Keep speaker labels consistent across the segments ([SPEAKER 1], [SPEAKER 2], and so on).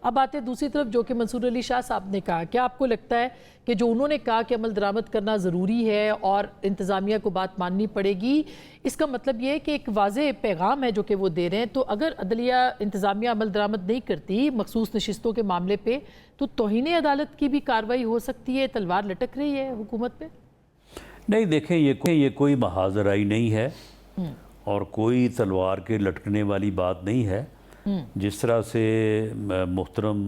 [SPEAKER 1] اب آتے ہیں دوسری طرف جو کہ منصور علی شاہ صاحب نے کہا، کیا آپ کو لگتا ہے کہ جو انہوں نے کہا کہ عمل درآمد کرنا ضروری ہے اور انتظامیہ کو بات ماننی پڑے گی، اس کا مطلب یہ ہے کہ ایک واضح پیغام ہے جو کہ وہ دے رہے ہیں؟ تو اگر عدلیہ انتظامیہ عمل درآمد نہیں کرتی مخصوص نشستوں کے معاملے پہ تو توہین عدالت کی بھی کارروائی ہو سکتی ہے، تلوار لٹک رہی ہے حکومت پہ؟
[SPEAKER 2] نہیں دیکھیں، یہ کوئی محاذ رائی نہیں ہے اور کوئی تلوار کے لٹکنے والی بات نہیں ہے۔ جس طرح سے محترم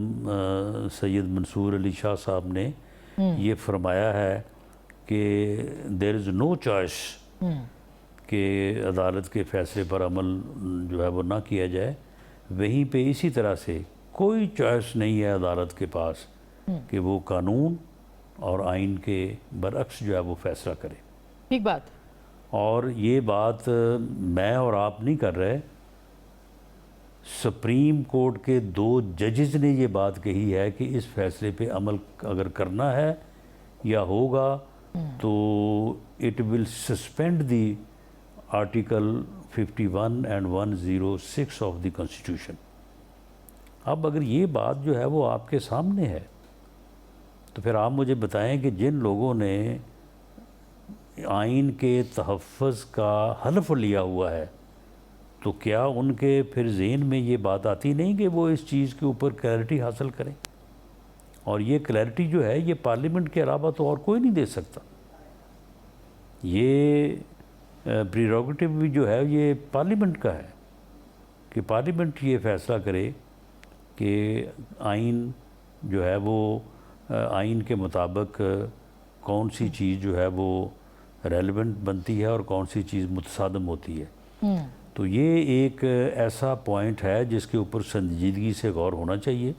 [SPEAKER 2] سید منصور علی شاہ صاحب نے یہ فرمایا ہے کہ دیر از نو چوائس کہ عدالت کے فیصلے پر عمل جو ہے وہ نہ کیا جائے، وہیں پہ اسی طرح سے کوئی چوائس نہیں ہے عدالت کے پاس کہ وہ قانون اور آئین کے برعکس جو ہے وہ فیصلہ کرے۔
[SPEAKER 1] ٹھیک بات۔
[SPEAKER 2] اور یہ بات میں اور آپ نہیں کر رہے، سپریم کورٹ کے 2 ججز نے یہ بات کہی ہے کہ اس فیصلے پہ عمل اگر کرنا ہے یا ہوگا تو it will suspend the article 51 and 106 of the constitution. اب اگر یہ بات جو ہے وہ آپ کے سامنے ہے تو پھر آپ مجھے بتائیں کہ جن لوگوں نے آئین کے تحفظ کا حلف لیا ہوا ہے تو کیا ان کے پھر ذہن میں یہ بات آتی نہیں کہ وہ اس چیز کے اوپر کلیئرٹی حاصل کریں؟ اور یہ کلیئرٹی جو ہے یہ پارلیمنٹ کے علاوہ تو اور کوئی نہیں دے سکتا۔ یہ پریروگیٹو بھی جو ہے یہ پارلیمنٹ کا ہے کہ پارلیمنٹ یہ فیصلہ کرے کہ آئین جو ہے وہ آئین کے مطابق کون سی چیز جو ہے وہ ریلیونٹ بنتی ہے اور کون سی چیز متصادم ہوتی ہے۔ تو یہ ایک ایسا پوائنٹ ہے جس کے اوپر سنجیدگی سے غور ہونا چاہیے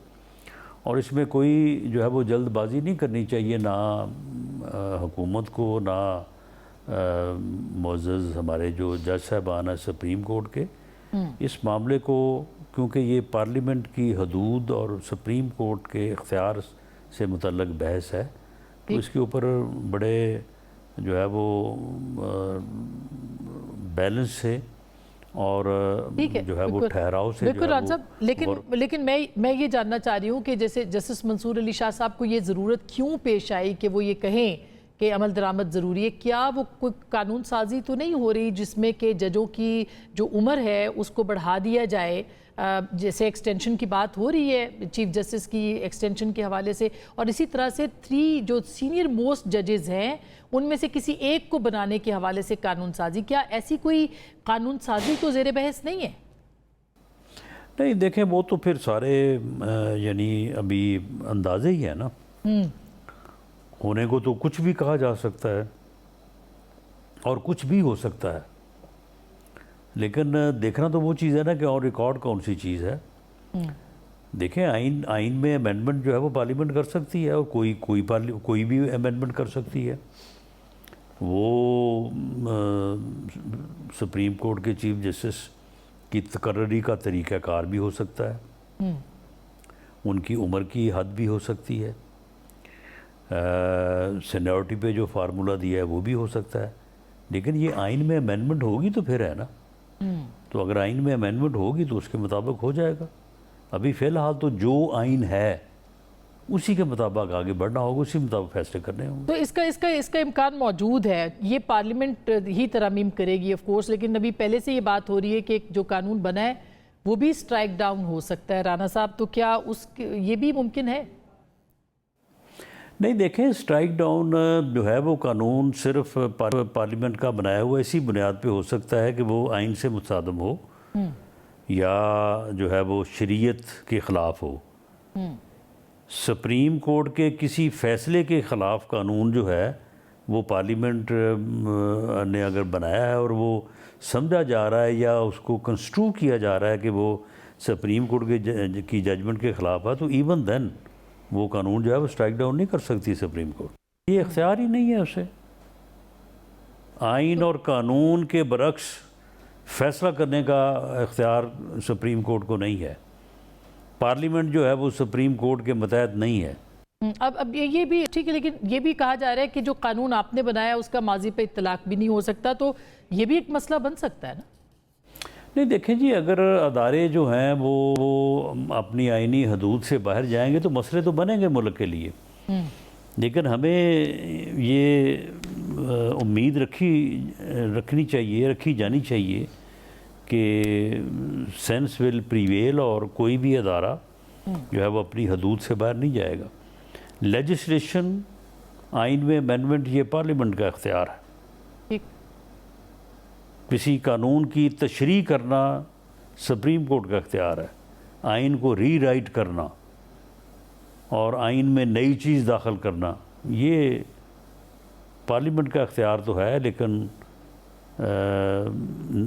[SPEAKER 2] اور اس میں کوئی جو ہے وہ جلد بازی نہیں کرنی چاہیے، نہ حکومت کو نہ معزز ہمارے جو جج صاحبان ہیں سپریم کورٹ کے اس معاملے کو، کیونکہ یہ پارلیمنٹ کی حدود اور سپریم کورٹ کے اختیار سے متعلق بحث ہے، تو اس کے اوپر بڑے جو ہے وہ بیلنس سے اور جو ہے وہ ٹھہراؤ سے
[SPEAKER 1] بالکل راج صاحب، لیکن میں یہ جاننا چاہ رہی ہوں کہ جیسے جسٹس منصور علی شاہ صاحب کو یہ ضرورت کیوں پیش آئی کہ وہ یہ کہیں کہ عمل درآمد ضروری ہے؟ کیا وہ کوئی قانون سازی تو نہیں ہو رہی جس میں کہ ججوں کی جو عمر ہے اس کو بڑھا دیا جائے؟ جیسے ایکسٹینشن کی بات ہو رہی ہے چیف جسٹس کی ایکسٹینشن کے حوالے سے، اور اسی طرح سے 3 جو سینئر موسٹ ججز ہیں ان میں سے کسی ایک کو بنانے کے حوالے سے قانون سازی، کیا ایسی کوئی قانون سازی تو زیر بحث نہیں ہے؟
[SPEAKER 2] نہیں دیکھیں، وہ تو پھر سارے یعنی ابھی اندازے ہی ہیں نا، ہونے کو تو کچھ بھی کہا جا سکتا ہے اور کچھ بھی ہو سکتا ہے، لیکن دیکھنا تو وہ چیز ہے نا کہ اور ریکارڈ کون سی چیز ہے۔ دیکھیں آئین میں امینڈمنٹ جو ہے وہ پارلیمنٹ کر سکتی ہے اور کوئی بھی امینڈمنٹ کر سکتی ہے۔ وہ سپریم کورٹ کے چیف جسٹس کی تقرری کا طریقہ کار بھی ہو سکتا ہے، ان کی عمر کی حد بھی ہو سکتی ہے، سینیورٹی پہ جو فارمولہ دیا ہے وہ بھی ہو سکتا ہے، لیکن یہ آئین میں امینڈمنٹ ہوگی تو پھر ہے نا۔ تو اگر آئین میں امینڈمنٹ ہوگی تو اس کے مطابق ہو جائے گا۔ ابھی فی الحال تو جو آئین ہے اسی کے مطابق آگے بڑھنا ہوگا، اسی مطابق فیصلے کرنے ہوں گے۔
[SPEAKER 1] تو اس کا امکان موجود ہے، یہ پارلیمنٹ ہی ترامیم کرے گی آف کورس، لیکن ابھی پہلے سے یہ بات ہو رہی ہے کہ جو قانون بنا ہے وہ بھی سٹرائک ڈاؤن ہو سکتا ہے۔ رانا صاحب، تو کیا یہ بھی ممکن ہے؟
[SPEAKER 2] نہیں دیکھیں، سٹرائک ڈاؤن جو ہے وہ قانون صرف پارلیمنٹ کا بنایا ہوا اسی بنیاد پہ ہو سکتا ہے کہ وہ آئین سے متصادم ہو یا جو ہے وہ شریعت کے خلاف ہو۔ سپریم کورٹ کے کسی فیصلے کے خلاف قانون جو ہے وہ پارلیمنٹ نے اگر بنایا ہے اور وہ سمجھا جا رہا ہے یا اس کو کنسٹرو کیا جا رہا ہے کہ وہ سپریم کورٹ کی ججمنٹ کے خلاف ہے، تو ایون دین وہ قانون جو ہے وہ سٹرائک ڈاؤن نہیں کر سکتی سپریم کورٹ۔ یہ اختیار ہی نہیں ہے اسے۔ آئین اور قانون کے برعکس فیصلہ کرنے کا اختیار سپریم کورٹ کو نہیں ہے۔ پارلیمنٹ جو ہے وہ سپریم کورٹ کے متحد نہیں ہے۔
[SPEAKER 1] اب یہ بھی ٹھیک ہے، لیکن یہ بھی کہا جا رہا ہے کہ جو قانون آپ نے بنایا اس کا ماضی پہ اطلاق بھی نہیں ہو سکتا، تو یہ بھی ایک مسئلہ بن سکتا ہے نا؟
[SPEAKER 2] نہیں دیکھیں جی، اگر ادارے جو ہیں وہ اپنی آئینی حدود سے باہر جائیں گے تو مسئلے تو بنیں گے ملک کے لیے، لیکن ہمیں یہ امید رکھنی جانی چاہیے کہ سینس ول پریویل، اور کوئی بھی ادارہ جو ہے وہ اپنی حدود سے باہر نہیں جائے گا۔ لیجسلیشن، آئین میں امینڈمنٹ، یہ پارلیمنٹ کا اختیار ہے۔
[SPEAKER 1] ٹھیک،
[SPEAKER 2] کسی قانون کی تشریح کرنا سپریم کورٹ کا اختیار ہے، آئین کو ری رائٹ کرنا اور آئین میں نئی چیز داخل کرنا یہ پارلیمنٹ کا اختیار تو ہے، لیکن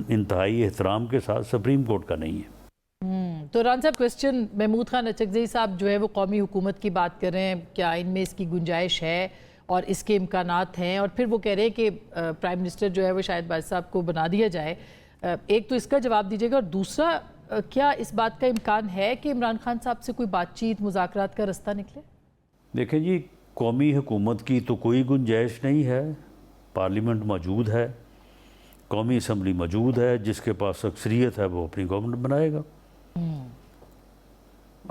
[SPEAKER 2] انتہائی احترام کے ساتھ سپریم کورٹ کا نہیں ہے۔
[SPEAKER 1] تو ران صاحب، کوسچن محمود خان اچکزئی صاحب جو ہے وہ قومی حکومت کی بات کر رہے ہیں، کیا آئین میں اس کی گنجائش ہے اور اس کے امکانات ہیں، اور پھر وہ کہہ رہے ہیں کہ پرائم منسٹر جو ہے وہ شاہد باز صاحب کو بنا دیا جائے۔ ایک تو اس کا جواب دیجیے گا، اور دوسرا کیا اس بات کا امکان ہے کہ عمران خان صاحب سے کوئی بات چیت، مذاکرات کا رستہ نکلے؟
[SPEAKER 2] دیکھیں جی، قومی حکومت کی تو کوئی گنجائش نہیں ہے، پارلیمنٹ موجود ہے، قومی اسمبلی موجود ہے، جس کے پاس اکثریت ہے وہ اپنی گورنمنٹ بنائے گا۔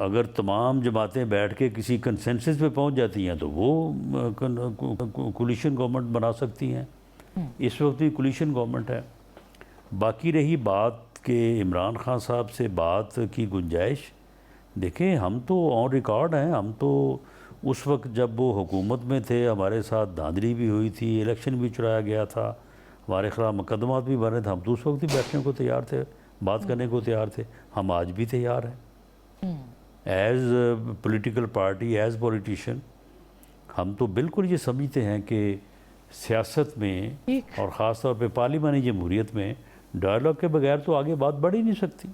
[SPEAKER 2] اگر تمام جماعتیں بیٹھ کے کسی کنسنسس پہ پہنچ جاتی ہیں تو وہ کولیشن گورنمنٹ بنا سکتی ہیں۔ اس وقت بھی کولیشن گورنمنٹ ہے۔ باقی رہی بات کہ عمران خان صاحب سے بات کی گنجائش، دیکھیں ہم تو آن ریکارڈ ہیں، ہم تو اس وقت جب وہ حکومت میں تھے ہمارے ساتھ دھاندلی بھی ہوئی تھی، الیکشن بھی چرایا گیا تھا، ہمارے خلاف مقدمات بھی بنے تھے، ہم تو اس وقت بھی بیٹھنے کو تیار تھے، بات کرنے کو تیار تھے، ہم آج بھی تیار ہیں۔ As political party, as politician, ہم تو بالکل یہ سمجھتے ہیں کہ سیاست میں اور خاص طور پہ پارلیمانی جمہوریت میں ڈائلاگ کے بغیر تو آگے بات بڑھ ہی نہیں سکتی۔